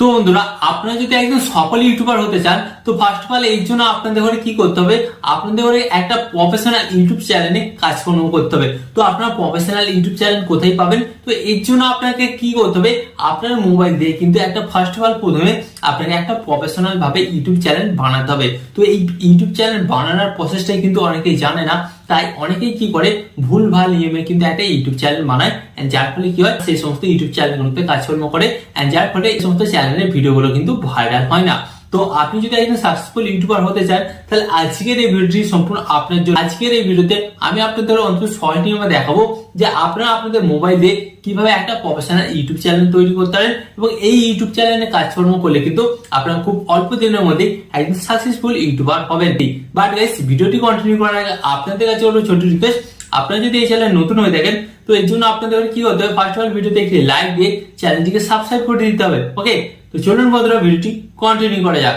তো বন্ধুরা, আপনারা যদি একদম সফল ইউটিউবার হতে চান, তো ফার্স্ট অফ অল এর জন্য আপনাদের ঘরে কি করতে হবে, আপনাদের ঘরে একটা প্রফেশনাল ইউটিউব চ্যানেলে কাজকর্ম করতে হবে। তো আপনারা প্রফেশনাল ইউটিউব চ্যানেল কোথায় পাবেন? তো এর জন্য আপনাকে কি করতে হবে, আপনার মোবাইল দিয়ে কিন্তু একটা ফার্স্ট অফ অল প্রথমে আপনাকে একটা প্রফেশনাল ভাবে ইউটিউব চ্যানেল বানাতে হবে। তো এই ইউটিউব চ্যানেল বানানোর প্রসেসটাই কিন্তু অনেকেই জানে না, তাই অনেকেই কি করে ভুল ভাল নিয়মে কিন্তু একটা ইউটিউব চ্যানেল বানায়, যার ফলে কি হয়, সেই সমস্ত ইউটিউব চ্যানেলগুলোতে কাজকর্ম করে, যার ফলে এই সমস্ত চ্যানেলের ভিডিওগুলো কিন্তু ভাইরাল হয় না। তো আপনি যদি একজন সাকসেসফুল ইউটিউবার হতে চান, তাহলে আজকের এই ভিডিওটি সম্পূর্ণ আপনার জন্য। আজকের এই ভিডিওতে আমি আপনাদের অন্তত 6টি নিয়মে দেখাবো যে আপনারা আপনাদের মোবাইল দিয়ে কিভাবে একটা প্রফেশনাল ইউটিউব চ্যানেল তৈরি করতে পারেন, এবং এই ইউটিউব চ্যানেলে কাজকর্ম করলে কিন্তু আপনারা খুব অল্প দিনের মধ্যে একজন সাকসেসফুল ইউটিউবার হবেন। বাট গাইস, ভিডিওটি কন্টিনিউ করার আগে আপনাদের কাছে একটা ছোট রিকোয়েস্ট, আপনারা যদি এই চ্যানেলে নতুন হয়ে থাকেন, তো এর জন্য আপনাদের কি করতে হবে, ফার্স্ট অফ অল ভিডিওতে একটি লাইক দিয়ে চ্যানেলটিকে সাবস্ক্রাইব করে দিতে হবে। ওকে, তো চলুন বন্ধুরা, ভিডিওটি কন্টিনিউ করা যাক।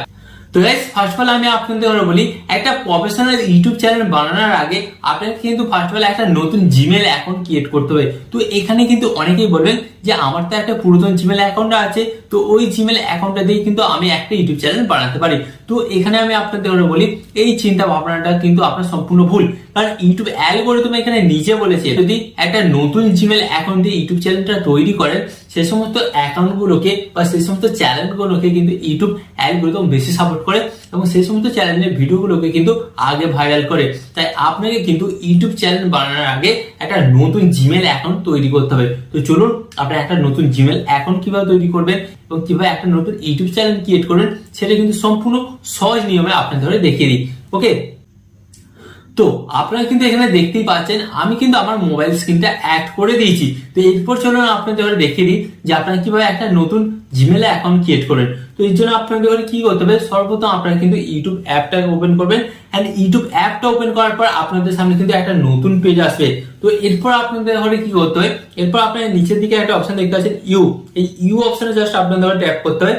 তো গাইস, ফার্স্ট অফ অল আমি আপনাদের বলি, একটা প্রফেশনাল ইউটিউব চ্যানেল বানানোর আগে আপনাকে কিন্তু ফার্স্ট অফ অল একটা নতুন জিমেল অ্যাকাউন্ট ক্রিয়েট করতে হবে। তো এখানে কিন্তু অনেকেই বলবেন যে আমার তো একটা পুরাতন জিমেল অ্যাকাউন্ট আছে, তো ওই জিমেল অ্যাকাউন্টটা দিয়ে কিন্তু আমি একটা ইউটিউব চ্যানেল বানাতে পারি। তো এখানে আমি আপনাদের বলি, এই চিন্তা ভাবনাটা কিন্তু আপনার সম্পূর্ণ ভুল। কারণ ইউটিউব অ্যালগরিদম এখানে নিজে বলেছে, যদি একটা নতুন জিমেল অ্যাকাউন্ট দিয়ে ইউটিউব চ্যানেলটা তৈরি করেন, সেই সমস্ত অ্যাকাউন্টগুলোকে বা সেই সমস্ত চ্যানেলগুলোকে কিন্তু ইউটিউব অ্যালগরিদম বেশি সাপোর্ট করে, এবং সেই সমস্ত চ্যানেলের ভিডিওগুলোকে কিন্তু আগে ভাইরাল করে। তাই আপনাকে কিন্তু ইউটিউব চ্যানেল বানানোর আগে একটা নতুন জিমেল অ্যাকাউন্ট তৈরি করতে হবে। তো চলুন, আপনারা একটা নতুন জিমেল অ্যাকাউন্ট কিভাবে তৈরি করবেন এবং কিভাবে একটা নতুন ইউটিউব চ্যানেল ক্রিয়েট করবেন, সেটা কিন্তু সম্পূর্ণ সহজ নিয়মে আপনাদের দেখিয়ে দিই। ওকে, তো আপনারা কিন্তু এখানে দেখতেই পাচ্ছেন আমি কিন্তু আমার মোবাইল স্ক্রিনটা অ্যাড করে দিয়েছি। তো এরপর চলুন আপনাদের দেখিয়ে দিই যে আপনারা কিভাবে একটা নতুন জিমেল অ্যাকাউন্ট ক্রিয়েট করেন। তো এর জন্য আপনাদের কি করতে হবে, সর্বপ্রথম আপনারা কিন্তু ইউটিউব অ্যাপটাকে ওপেন করবেন, এন্ড ইউটিউব অ্যাপটা ওপেন করার পর আপনাদের সামনে কিন্তু একটা নতুন পেজ আসবে। তো এরপর আপনাদের কি করতে হবে, এরপর আপনারা নিচের দিকে একটা অপশন দেখতে পাচ্ছেন এই ইউ অপশনে জাস্ট আপনাদের ট্যাপ করতে হবে।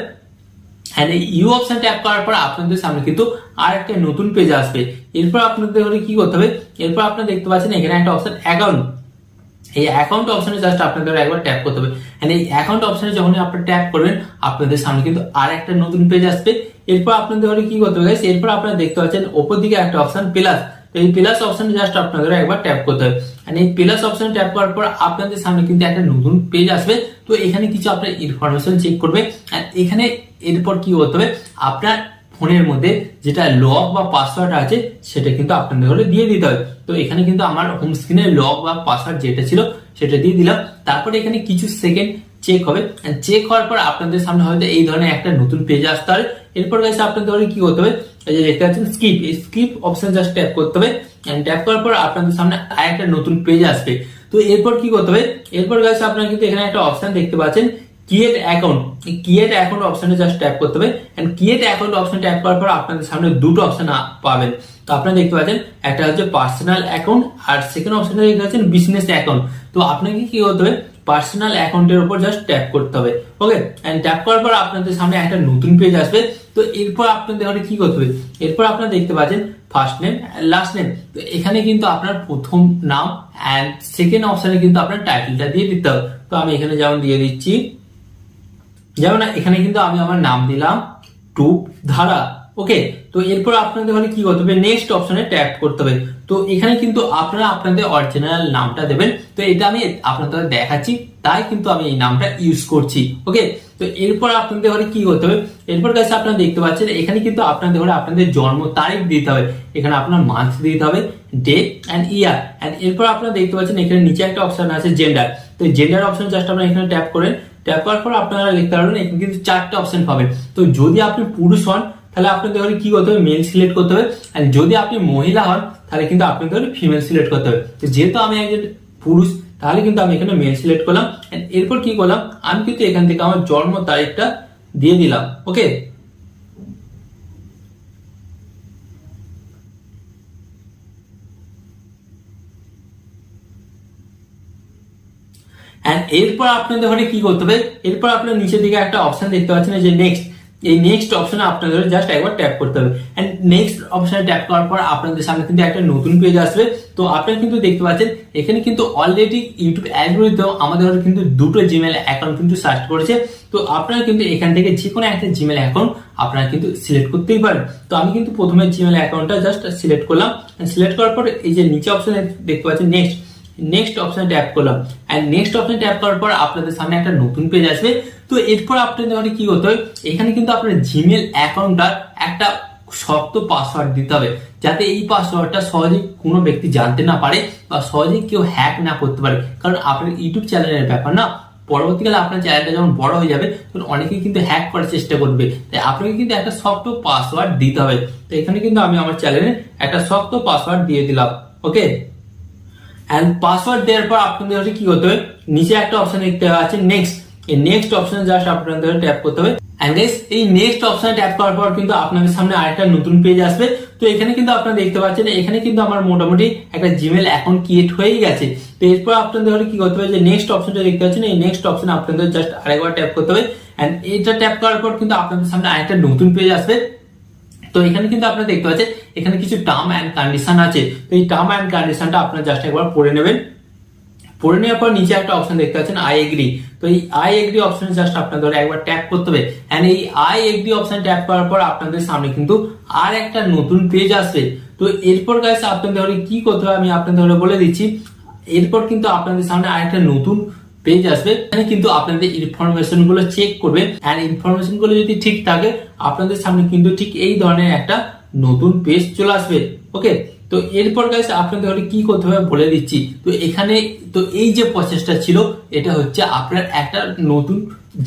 হ্যাঁ, এই ইউ অপশন ট্যাপ করার পর আপনাদের সামনে কিন্তু আর একটা নতুন পেজ আসবে। এরপর আপনাদের কি করতে হবে, এরপর আপনারা দেখতে পাচ্ছেন এখানে একটা অপশন অ্যাকাউন্ট, এই অ্যাকাউন্ট অপশনে জাস্ট আপনাদের একবার ট্যাপ করতে হবে। এই অ্যাকাউন্ট অপশনে যখন আপনারা ট্যাপ করবেন, আপনাদের সামনে কিন্তু আর একটা নতুন পেজ আসবে। এরপর আপনাদের কি করতে হবে, এরপর আপনারা দেখতে পাচ্ছেন ওপর দিকে একটা অপশন প্লাস, তো এই প্লাস অপশনে জাস্ট আপনাদের একবার ট্যাপ করতে হবে। এই প্লাস অপশনে ট্যাপ করার পর আপনাদের সামনে কিন্তু একটা নতুন পেজ আসবে। তো এখানে কিছু আপনার ইনফরমেশন চেক করবে, আর এখানে এরপর কি করতে হবে, আপনার ফোনের মধ্যে যেটা লক বা পাসওয়ার্ড আছে সেটা কিন্তু আপনাদের দিয়ে দিতে হবে। তো এখানে কিন্তু আমার হোম স্ক্রিনে লক বা পাসওয়ার্ড যেটা ছিল সেটা দিয়ে দিলাম। তারপরে এখানে কিছু সেকেন্ড চেক হবে, চেক হওয়ার পর আপনাদের সামনে হয়তো এই ধরনের একটা নতুন পেজ আসতে হবে। এরপর গাইস আপনাদের কি করতে হবে, এই যে দেখতে পাচ্ছেন স্কিপ, এই স্কিপ অপশন জাস্ট ট্যাপ করতে হবে। ট্যাপ করার পর আপনাদের সামনে আর একটা নতুন পেজ আসবে। তো এরপর কি করতে হবে, এরপর গাইস আপনারা কিন্তু এখানে একটা অপশন দেখতে পাচ্ছেন ক্রিয়েট অ্যাকাউন্ট, এই ক্রিয়েট অ্যাকাউন্ট অপশনে জাস্ট ট্যাপ করতে হবে। And create account option tap করার পর আপনাদের সামনে দুটো অপশন পাবেন। তো আপনারা দেখতে পাচ্ছেন একটা হচ্ছে পার্সোনাল অ্যাকাউন্ট, আর সেকেন্ড অপশনে দেখতে পাচ্ছেন বিজনেস অ্যাকাউন্ট। তো আপনাকে কি করতে হবে, পার্সোনাল অ্যাকাউন্টের উপর জাস্ট ট্যাপ করতে হবে। ওকে, এন্ড ট্যাপ করার পর আপনাদের সামনে একটা নতুন পেজ আসবে। তো এরপর আপনাদের কি করতে হবে, এরপর আপনারা দেখতে পাচ্ছেন ফার্স্ট নেম লাস্ট নেম। তো এখানে কিন্তু আপনার প্রথম নাম এন্ড সেকেন্ড অপশনে কিন্তু আপনার টাইটেলটা দিয়ে দিতে হবে। তো আমি এখানে যেমন দিয়ে দিচ্ছি, যেমন এখানে কিন্তু আমি আমার নাম দিলাম টুপ ধারা। ওকে, তো এরপর আপনাদের কি করতে হবে, নেক্সট অপশনে ট্যাপ করতে হবে। তো এখানে কিন্তু আপনারা আপনাদের অরিজিনাল নামটা দেবেন। তো এটা আমি আপনাদের দেখাচ্ছি, তাই কিন্তু আমি এই নামটা ইউজ করছি। ওকে, তো এরপর আপনাদের কি করতে হবে, এরপর কাছে আপনারা দেখতে পাচ্ছেন এখানে কিন্তু আপনাদের আপনাদের জন্ম তারিখ দিতে হবে, এখানে আপনার মান্থ দিতে হবে, ডে এন্ড ইয়ার। এন্ড এরপর আপনারা দেখতে পাচ্ছেন এখানে নিচে একটা অপশন আছে জেন্ডার। তো জেন্ডার অপশন জাস্ট আপনারা এখানে ট্যাপ করেন, ট্যাপ করার পর আপনারা দেখতে পারবেন এখানে কিন্তু 4টা অপশন পাবেন। তো যদি আপনি পুরুষ হন, তাহলে আপনাদের কি করতে হবে, মেল সিলেক্ট করতে হবে। আর যদি আপনি মহিলা হন, তাহলে কিন্তু আপনাদের ফিমেল সিলেক্ট করতে হবে। তো যেহেতু আমি একজন পুরুষ, তাহলে কিন্তু আমি এখানে মেল সিলেক্ট করলাম। এরপর কি করলাম, আমি কিন্তু এখান থেকে আমার জন্ম তারিখটা দিয়ে দিলাম। ওকে, এরপর আপনাদের কি করতে হবে, এরপর আপনার নিচের দিকে একটা অপশন দেখতে পাচ্ছেন যে নেক্সট, এই নেক্সট অপশনে আপনাদের জাস্ট একবার ট্যাপ করতে হবে। এন্ড নেক্সট অপশনে ট্যাপ করার পর আপনাদের সামনে কিন্তু একটা নতুন পেজ আসবে। তো আপনারা কিন্তু দেখতে পাচ্ছেন এখানে কিন্তু অলরেডি ইউটিউব অ্যালগরিদম আমাদের কিন্তু দুটো জিমেল অ্যাকাউন্ট কিন্তু সার্চ করেছে। তো আপনারা কিন্তু এখান থেকে যে কোনো একটা জিমেল অ্যাকাউন্ট আপনারা কিন্তু সিলেক্ট করতেই পারেন। তো আমি কিন্তু প্রথমে জিমেল অ্যাকাউন্টটা জাস্ট সিলেক্ট করলাম। সিলেক্ট করার পর এই যে নিচে অপশনে দেখতে পাচ্ছেন নেক্সট অপশনে ট্যাপ করলাম। এন্ড নেক্সট অপশনে ট্যাপ করার পর আপনাদের সামনে একটা নতুন পেজ আসবে। তো এরপর আপনাদের কি করতে হবে, এখানে কিন্তু আপনার জিমেল অ্যাকাউন্টটার একটা শক্ত পাসওয়ার্ড দিতে হবে, যাতে এই পাসওয়ার্ডটা সহজেই কোনো ব্যক্তি জানতে না পারে বা সহজেই কেউ হ্যাক না করতে পারে। কারণ আপনার ইউটিউব চ্যানেলের ব্যাপার না, পরবর্তীকালে আপনার চ্যানেলটা যখন বড় হয়ে যাবে তখন অনেকেই কিন্তু হ্যাক করার চেষ্টা করবে। তাই আপনাকে কিন্তু একটা শক্ত পাসওয়ার্ড দিতে হবে। তো এখানে কিন্তু আমি আমার চ্যানেলে একটা শক্ত পাসওয়ার্ড দিয়ে দিলাম। ওকে, এন্ড পাসওয়ার্ড দেওয়ার পর আপনাদের কি করতে হবে, নিচে একটা অপশন দেখতে পাচ্ছেন নেক্সট, এই নেক্সট অপশনে জাস্ট আপনাদের ট্যাপ করতে হবে। এন্ড এই নেক্সট অপশনে ট্যাপ করার পর কিন্তু আপনাদের সামনে আরেকটা নতুন পেজ আসবে। তো এখানে কিন্তু আপনারা দেখতে পাচ্ছেন এখানে কিন্তু আমার মোটামুটি একটা জিমেল অ্যাকাউন্ট ক্রিয়েট হয়ে গেছে। তো এরপর আপনাদের কি করতে হবে, যে নেক্সট অপশনটা দেখতে পাচ্ছেন এই নেক্সট অপশনে আপনাদের জাস্ট আরেকবার ট্যাপ করতে হবে। এন্ড এটা ট্যাপ করার পর কিন্তু আপনাদের সামনে আরেকটা নতুন পেজ আসবে। তো এখানে কিন্তু আপনারা দেখতে পাচ্ছেন এখানে কিছু টার্ম এন্ড কন্ডিশন আছে। তো এই টার্ম এন্ড কন্ডিশনটা আপনারা জাস্ট একবার পড়ে নেবেন। পড়ে নেওয়ার পর নিচে একটা অপশন দেখতে পাচ্ছেন আই এগ্রি। তো এই আই এগ্রি অপশনে জাস্ট আপনাদের একবার ট্যাপ করতে হবে। এন্ড এই আই এগ্রি অপশন ট্যাপ করার পর আপনাদের সামনে কিন্তু আর একটা নতুন পেজ আসবে। তো এরপর গাইস আপনাদের কি করতে হবে আমি আপনাদের বলে দিচ্ছি। এরপর কিন্তু আপনাদের সামনে আরেকটা নতুন পেজ আসবে। এখানে কিন্তু আপনাদের ইনফরমেশন গুলো চেক করবে। এন্ড ইনফরমেশন গুলো যদি ঠিক থাকে আপনাদের সামনে কিন্তু ঠিক এই ধরনের একটা নতুন পেজ চলে আসবে। ওকে, তো এরপর গাইস আপনাদের কি করতে হবে বলে দিচ্ছি। তো এখানে তো এই যে প্রসেসটা ছিল এটা হচ্ছে আপনার একটা নতুন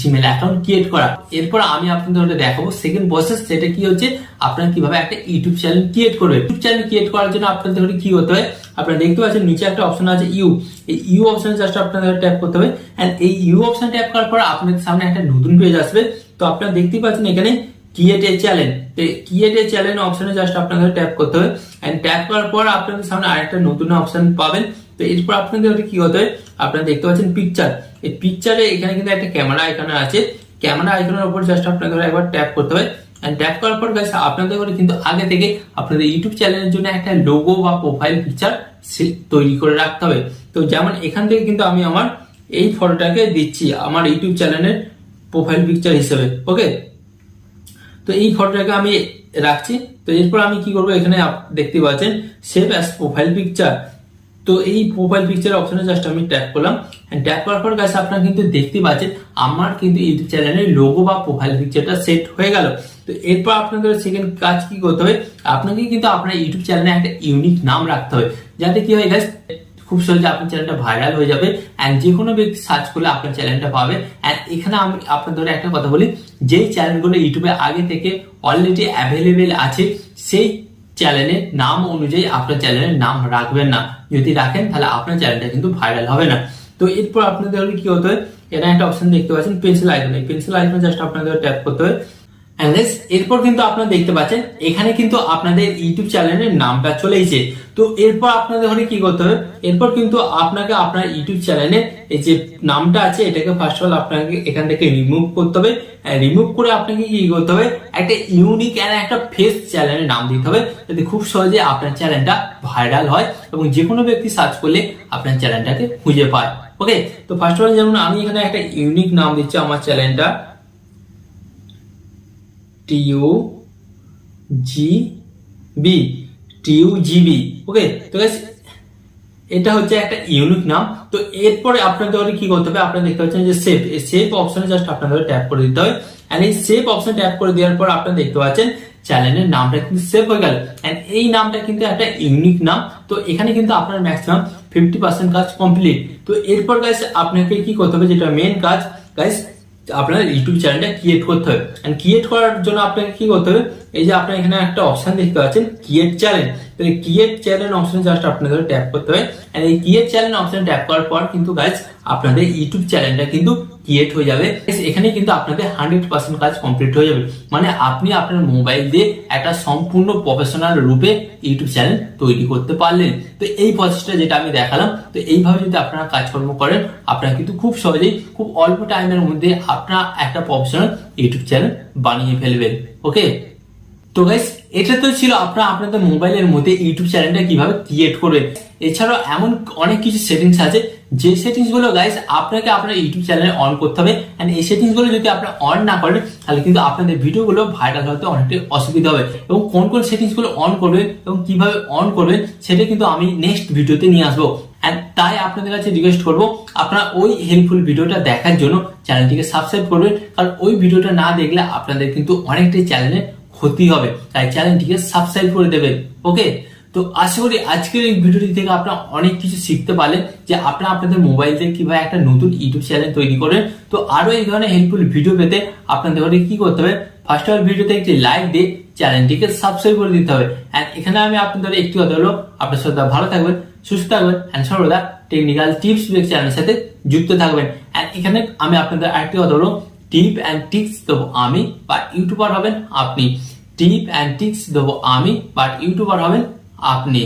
জিমেল অ্যাকাউন্ট ক্রিয়েট করা। এরপর আমি আপনাদের দেখাবো সেকেন্ড প্রসেস, সেটা কি হচ্ছে আপনারা কিভাবে একটা ইউটিউব চ্যানেল ক্রিয়েট করবে। ইউটিউব চ্যানেল ক্রিয়েট করার জন্য আপনাদের কি করতে হয়, আপনারা দেখতে পাচ্ছেন নিচে একটা অপশন আছে ইউ, এই ইউ অপশনে জাস্ট আপনাদের ট্যাপ করতে হবে। এন্ড এই ইউ অপশন ট্যাপ করার পর আপনাদের সামনে একটা নতুন পেজ আসবে। তো আপনারা দেখতেই পাচ্ছেন এখানে create a channel, create a channel অপশনে জাস্ট আপনাদের ট্যাপ করতে হবে। এন্ড ট্যাপ করার পর আপনাদের সামনে আরেকটা নতুন অপশন পাবেন। তো এরপর আপনাদের কি হতে হয়, আপনারা দেখতে পাচ্ছেন পিকচার, এই পিকচারে এখানে কিন্তু একটা ক্যামেরা আইকন আছে, ক্যামেরা আইকনের উপর জাস্ট আপনাদের একবার ট্যাপ করতে হবে। এন্ড ট্যাপ করার পর গাইস আপনাদের কিন্তু আগে থেকে আপনাদের ইউটিউব চ্যানেলের জন্য একটা লোগো বা প্রোফাইল পিকচার তৈরি করে রাখতে হবে। তো যেমন এখান থেকে কিন্তু আমি আমার এই ফটোটাকে দিচ্ছি আমার ইউটিউব চ্যানেলের প্রোফাইল পিকচার হিসেবে। ওকে, তো এই ফটোটাকে আমি রাখছি। তো এরপর আমি কি করবো, এখানে দেখতে পাচ্ছেন সেভ অ্যাজ প্রোফাইল পিকচার। তো এই প্রোফাইল পিকচার অপশনে জাস্ট আমি ট্যাপ করলাম। ট্যাপ করার পর গাইস আপনারা কিন্তু দেখতে পাচ্ছেন আমার কিন্তু ইউটিউব চ্যানেলের লোগো বা প্রোফাইল পিকচারটা সেট হয়ে গেল। তো এরপর আপনাদের সেকেন্ড কাজ কি করতে হবে, আপনাকে কিন্তু আপনার ইউটিউব চ্যানেলে একটা ইউনিক নাম রাখতে হবে, যাতে কি হয় গাইস খুব সহজে আপনার চ্যানেলটা ভাইরাল হয়ে যাবে। এন্ড যে কোনো ব্যক্তি সার্চ করলে আপনার চ্যানেলটা পাবে। এন্ড এখানে আমি আপনাদের একটা কথা বলি, যেই চ্যানেলগুলো ইউটিউবে আগে থেকে অলরেডি অ্যাভেলেবেল আছে সেই চ্যানেলের নাম অনুযায়ী আপনার চ্যানেলের নাম রাখবেন না। যদি রাখেন তাহলে আপনার চ্যানেলটা কিন্তু ভাইরাল হবে না। তো এরপর আপনাদের কি হতে হয়, এখানে একটা অপশন দেখতে পাচ্ছেন পেন্সিল আইকন, এই পেন্সিল আইকনে জাস্ট আপনাদের ট্যাপ করতে হয়। এরপর কিন্তু আপনারা দেখতে পাচ্ছেন এখানে কিন্তু আপনাদের ইউটিউব চ্যানেলের নামটা চলে এসেছে। তো এরপর আপনাদের কি করতে হবে, এরপর কিন্তু আপনাকে আপনার ইউটিউব চ্যানেলে এই যে নামটা আছে এটাকে ফার্স্ট অফ অল আপনাকে এখান থেকে রিমুভ করতে হবে। রিমুভ করে আপনাকে কি করতে হবে, একটা ইউনিক এন্ড একটা ফেস চ্যানেলের নাম দিতে হবে, যাতে খুব সহজে আপনার চ্যানেলটা ভাইরাল হয় এবং যে কোনো ব্যক্তি সার্চ করলে আপনার চ্যানেলটাকে খুঁজে পায়। ওকে, তো ফার্স্ট অফ অল যেমন আমি এখানে একটা ইউনিক নাম দিচ্ছি আমার চ্যানেলটা TUGB। ওকে, তো গাইস এটা হচ্ছে একটা ইউনিক নাম। তো এরপরে আপনাদের কি করতে হবে, আপনারা দেখতে পাচ্ছেন যে সেভ, এই সেভ অপশনে জাস্ট আপনাদের ট্যাপ করে দিতে হবে। এন্ড এই সেভ অপশন ট্যাপ করে দেওয়ার পর আপনারা দেখতে পাচ্ছেন চ্যানেলের নামটা কিন্তু সেভ হয়ে গেল। এন্ড এই নামটা কিন্তু একটা ইউনিক নাম। তো এখানে কিন্তু আপনার ম্যাক্সিমাম 50% কাজ কমপ্লিট। তো এরপর গাইস আপনাকে কি করতে হবে, যেটা মেন কাজ গাইস আপনার ইউটিউব চ্যানেলটা ক্রিয়েট করতে হবে। এন্ড ক্রিয়েট করার জন্য আপনাকে কি করতে হবে, এই যে আপনার এখানে একটা অপশন দেখতে পাচ্ছেন ক্রিয়েট চ্যানেল। তো এই ক্রিয়েট চ্যানেল অপশনে জাস্ট আপনাদের ট্যাপ করতে হবে। এন্ড এই ক্রিয়েট চ্যানেল অপশনে ট্যাপ করার পর কিন্তু গাইস আপনাদের ইউটিউব চ্যানেলটা কিন্তু ক্রিয়েট হয়ে যাবে। এখানে কিন্তু আপনাদের 100% কাজ কমপ্লিট হয়ে যাবে, মানে আপনি আপনার মোবাইল দিয়ে একটা সম্পূর্ণ প্রফেশনাল রূপে ইউটিউব চ্যানেল তৈরি করতে পারলেন। তো এই প্রসেসটা যেটা আমি দেখালাম, তো এইভাবে যদি আপনারা কাজকর্ম করেন, আপনারা কিন্তু খুব সহজেই খুব অল্প টাইমের মধ্যে আপনারা একটা প্রফেশনাল ইউটিউব চ্যানেল বানিয়ে ফেলবেন। ওকে, তো গাইস এটা তো ছিল আপনারা আপনাদের মোবাইলের মধ্যে ইউটিউব চ্যানেলটা কিভাবে ক্রিয়েট করবেন। এছাড়াও এমন অনেক কিছু সেটিংস আছে, যে সেটিংস গুলো গাইস আপনাকে আপনার ইউটিউব চ্যানেলে অন করতে হবে। এন্ড এই সেটিংস গুলো যদি আপনি অন না করেন, তাহলে কিন্তু আপনাদের ভিডিওগুলো ভাইরাল হতে অনেকটাই অসুবিধা হবে। এবং কোন কোন সেটিংস গুলো অন করবেন এবং কিভাবে অন করবেন, সেটা কিন্তু আমি নেক্সট ভিডিওতে নিয়ে আসবো। এন্ড তাই আপনাদের কাছে রিকোয়েস্ট করবো, আপনারা ওই হেল্পফুল ভিডিওটা দেখার জন্য চ্যানেলটিকে সাবস্ক্রাইব করবেন, কারণ ওই ভিডিওটা না দেখলে আপনাদের কিন্তু অনেকটাই চ্যানেলে ক্ষতি হবে, তাই চ্যানেলটিকে সাবস্ক্রাইব করে দেবেন। ওকে, তো আশা করি আজকের এই ভিডিওটি থেকে আপনারা অনেক কিছু শিখতে পারলেন, যে আপনারা আপনাদের মোবাইল থেকে কিভাবে একটা নতুন ইউটিউব চ্যানেল তৈরি করেন। তো আরো এই ধরনের হেল্পফুল ভিডিও পেতে আপনাদের কি করতে হবে, ফার্স্ট অফ অল ভিডিওতে একটি লাইক দিয়ে চ্যানেলটিকে সাবস্ক্রাইব করে দিতে হবে। এন্ড এখানে আমি আপনাদের একটি কথা হলো, আপনার সাথে ভালো থাকবেন, সুস্থ থাকবেন, এন্ড সর্বদা টেকনিক্যাল টিপস চ্যানেলের সাথে যুক্ত থাকবেন। এন্ড এখানে আমি আপনাদের আরেকটি কথা হলো, টিপ অ্যান্ড টিপস দেবো আমি, বা ইউটিউবার হবেন আপনি। টিপ অ্যান্ড টিপস দেবো আমি, বাট ইউটিউবার হবেন আপনি।